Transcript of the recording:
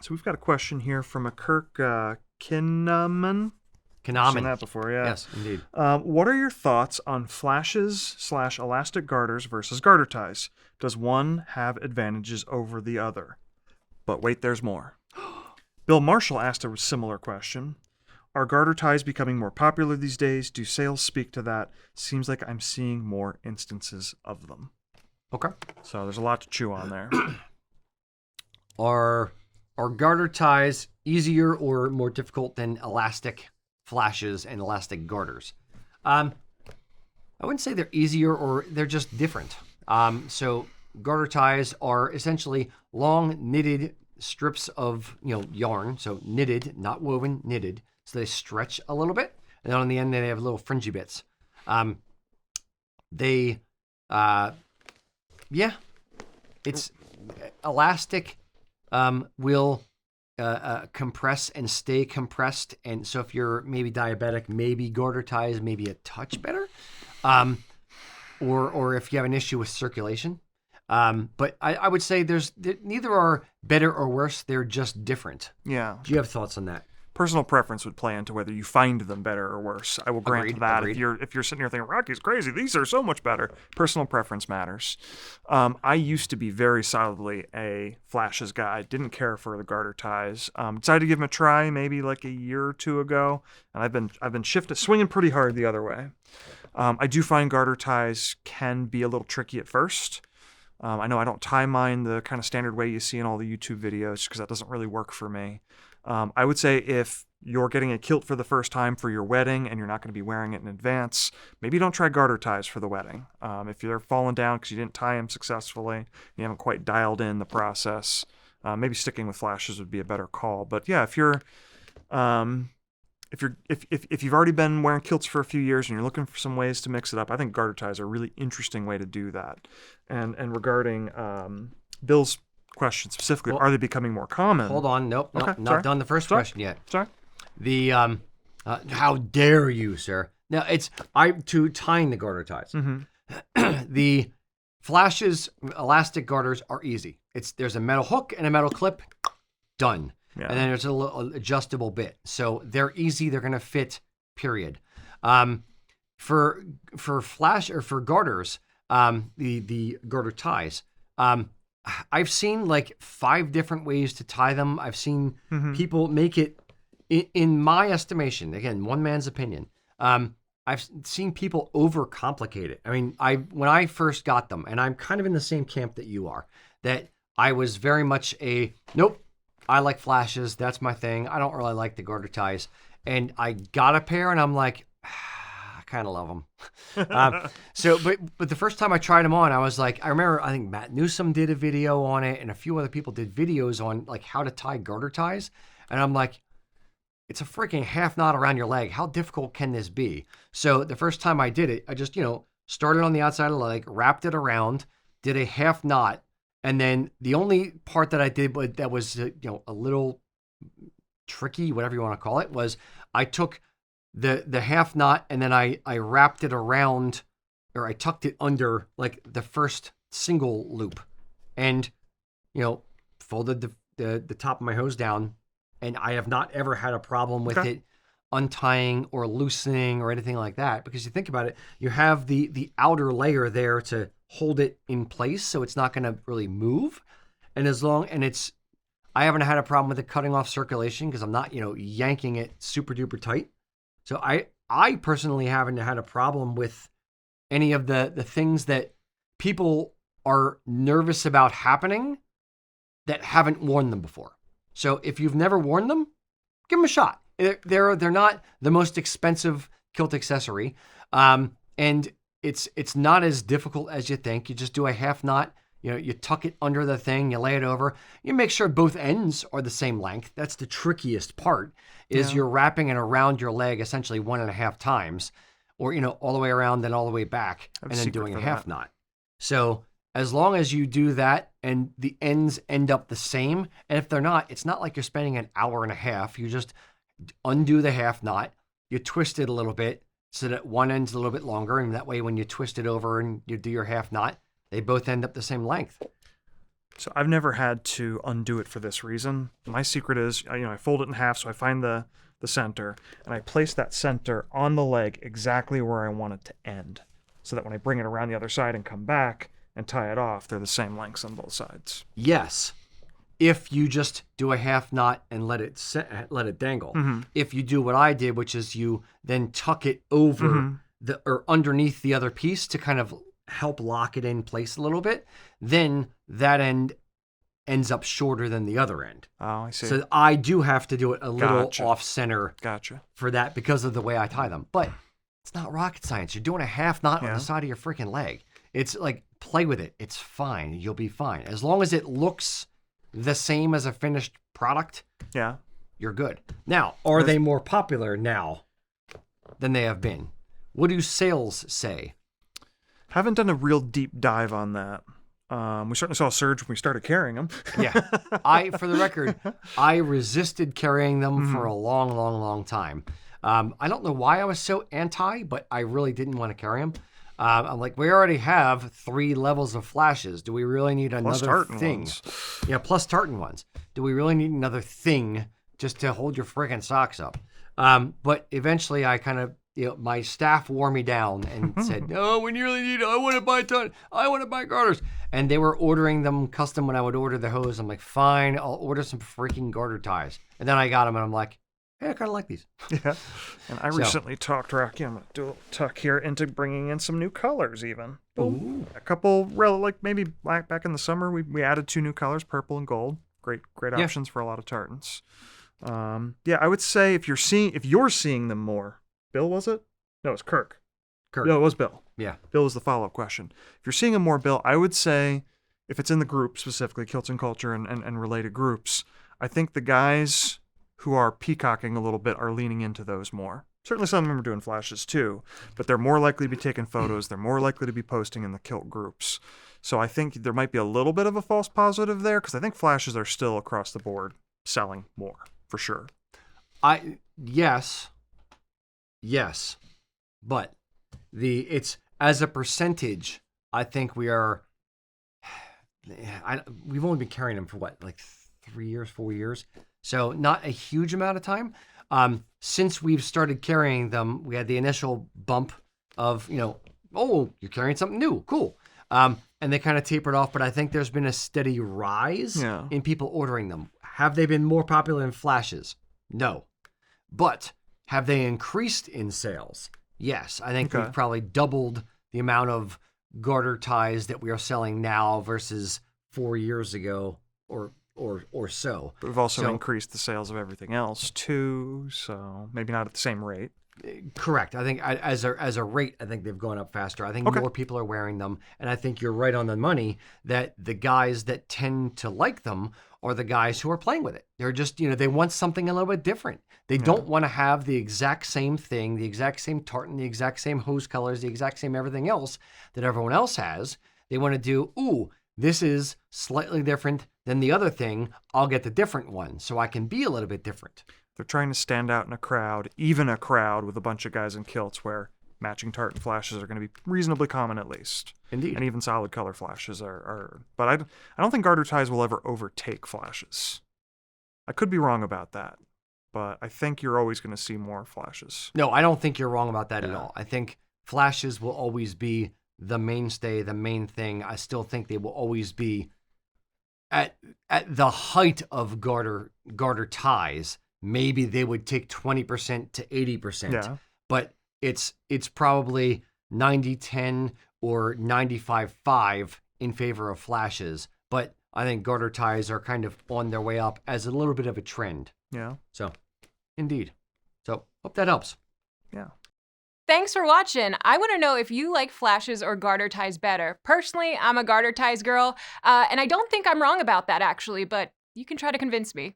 So we've got a question here from a Kirk Kinnaman. I've seen that before, yeah. Yes, indeed. What are your thoughts on flashes/elastic garters versus garter ties? Does one have advantages over the other? But wait, there's more. Bill Marshall asked a similar question. Are garter ties becoming more popular these days? Do sales speak to that? Seems like I'm seeing more instances of them. Okay. So there's a lot to chew on there. Are garter ties easier or more difficult than elastic flashes and elastic garters? I wouldn't say they're easier, or they're just different. So garter ties are essentially long knitted strips of yarn. So knitted, not woven, knitted. So they stretch a little bit, and then on the end they have little fringy bits. It's elastic. Will compress and stay compressed, and so if you're maybe diabetic, maybe garter ties maybe a touch better, or if you have an issue with circulation. But I would say neither are better or worse. They're just different. Yeah. Do you have thoughts on that? Personal preference would play into whether you find them better or worse. I will grant that. Agreed. If you're sitting here thinking Rocky's crazy, these are so much better. Personal preference matters. I used to be very solidly a flashes guy. Didn't care for the garter ties. Decided to give them a try maybe like a year or two ago, and I've been swinging pretty hard the other way. I do find garter ties can be a little tricky at first. I know I don't tie mine the kind of standard way you see in all the YouTube videos because that doesn't really work for me. I would say if you're getting a kilt for the first time for your wedding and you're not going to be wearing it in advance, maybe don't try garter ties for the wedding. If you're falling down because you didn't tie them successfully, you haven't quite dialed in the process, maybe sticking with flashes would be a better call. But yeah, if you've already been wearing kilts for a few years and you're looking for some ways to mix it up, I think garter ties are a really interesting way to do that. And regarding Bill's question specifically, are they becoming more common? Hold on, nope, Okay, not sorry. done the first question yet. Sorry. The how dare you, sir? Now it's to tying the garter ties. Mm-hmm. The flashes elastic garters are easy. There's a metal hook and a metal clip, done. Yeah. And then there's a little adjustable bit. So they're easy, they're gonna fit, period. For flash or for garters, the garter ties, I've seen like 5 different ways to tie them. I've seen people make it, in my estimation, again, one man's opinion. I've seen people overcomplicate it. I mean, when I first got them, and I'm kind of in the same camp that you are, that I was very much nope, I like flashes. That's my thing. I don't really like the garter ties. And I got a pair, and I'm like, I kind of love them. But the first time I tried them on, I was like, I think Matt Newsom did a video on it, and a few other people did videos on like how to tie garter ties. And I'm like, it's a freaking half knot around your leg. How difficult can this be? So the first time I did it, I just, started on the outside of the leg, wrapped it around, did a half knot. And then the only part that I did that was, a little tricky, whatever you want to call it, was I took the half knot and then I wrapped it around, or I tucked it under like the first single loop, and folded the top of my hose down, and I have not ever had a problem with it untying or loosening or anything like that, because you think about it, you have the outer layer there to hold it in place so it's not going to really move, and I haven't had a problem with it cutting off circulation because I'm not yanking it super duper tight. So I personally haven't had a problem with any of the things that people are nervous about happening that haven't worn them before. So if you've never worn them, give them a shot. They're not the most expensive kilt accessory, and it's not as difficult as you think. You just do a half knot. You tuck it under the thing, you lay it over. You make sure both ends are the same length. That's the trickiest part, is you're wrapping it around your leg essentially 1.5 times, or, all the way around, then all the way back, and then doing a half knot. So as long as you do that and the ends end up the same, and if they're not, it's not like you're spending an hour and a half. You just undo the half knot, you twist it a little bit so that one end's a little bit longer, and that way when you twist it over and you do your half knot, they both end up the same length. So I've never had to undo it for this reason. My secret is, I fold it in half, so I find the center, and I place that center on the leg exactly where I want it to end, so that when I bring it around the other side and come back and tie it off, they're the same lengths on both sides. Yes. If you just do a half knot and let it dangle. Mm-hmm. If you do what I did, which is you then tuck it over or underneath the other piece to kind of help lock it in place a little bit, then that end ends up shorter than the other end. Oh, I see. So I do have to do it a little off center for that because of the way I tie them. But it's not rocket science. You're doing a half knot on the side of your freaking leg. It's like, play with it. It's fine. You'll be fine. As long as it looks the same as a finished product, you're good. Now, are they more popular now than they have been? What do sales say? Haven't done a real deep dive on that. We certainly saw a surge when we started carrying them. Yeah. For the record, I resisted carrying them for a long, long, long time. I don't know why I was so anti, but I really didn't want to carry them. I'm like, we already have 3 levels of flashes. Do we really need another thing? Ones. Yeah, plus tartan ones. Do we really need another thing just to hold your friggin' socks up? But eventually I kind of, my staff wore me down and said, no, we really need it. I want to buy tartan. I want to buy garters. And they were ordering them custom when I would order the hose. I'm like, fine, I'll order some freaking garter ties. And then I got them and I'm like, hey, I kind of like these. Yeah. And I recently talked Rocky, I'm going to do a little tuck here, into bringing in some new colors even. Ooh. A couple, like maybe back in the summer, we added 2 new colors, purple and gold. Great options for a lot of tartans. I would say if you're seeing them more, Bill, was it? No, it's Kirk. No, it was Bill. Yeah. Bill was the follow-up question. If you're seeing them more, Bill, I would say if it's in the group, specifically Kilts and Culture and related groups, I think the guys who are peacocking a little bit are leaning into those more. Certainly some of them are doing flashes too, but they're more likely to be taking photos. They're more likely to be posting in the kilt groups. So I think there might be a little bit of a false positive there, because I think flashes are still across the board selling more, for sure. Yes, but it's as a percentage, I think we are. We've only been carrying them for what, like 3 years, 4 years, so not a huge amount of time. Since we've started carrying them, we had the initial bump of, oh, you're carrying something new, cool. And they kind of tapered off, but I think there's been a steady rise in people ordering them. Have they been more popular than flashes? No. But have they increased in sales? Yes. I think we've probably doubled the amount of garter ties that we are selling now versus 4 years ago or so. But we've also increased the sales of everything else too, so maybe not at the same rate. Correct. I think as a rate, I think they've gone up faster. I think more people are wearing them, and I think you're right on the money that the guys that tend to like them are the guys who are playing with it. They're just, they want something a little bit different. They don't want to have the exact same thing, the exact same tartan, the exact same hose colors, the exact same everything else that everyone else has. They want to do, this is slightly different than the other thing. I'll get the different one so I can be a little bit different. They're trying to stand out in a crowd, even a crowd with a bunch of guys in kilts where matching tartan flashes are going to be reasonably common at least. Indeed. And even solid color flashes are. But I don't think garter ties will ever overtake flashes. I could be wrong about that, but I think you're always going to see more flashes. No, I don't think you're wrong about that at all. I think flashes will always be the mainstay, the main thing. I still think they will always be at the height of garter ties. Maybe they would take 20% to 80%, but it's probably 90-10 or 95-5 in favor of flashes. But I think garter ties are kind of on their way up as a little bit of a trend. Yeah. So, indeed. So, hope that helps. Yeah. Thanks for watching. I want to know if you like flashes or garter ties better. Personally, I'm a garter ties girl, and I don't think I'm wrong about that, actually, but you can try to convince me.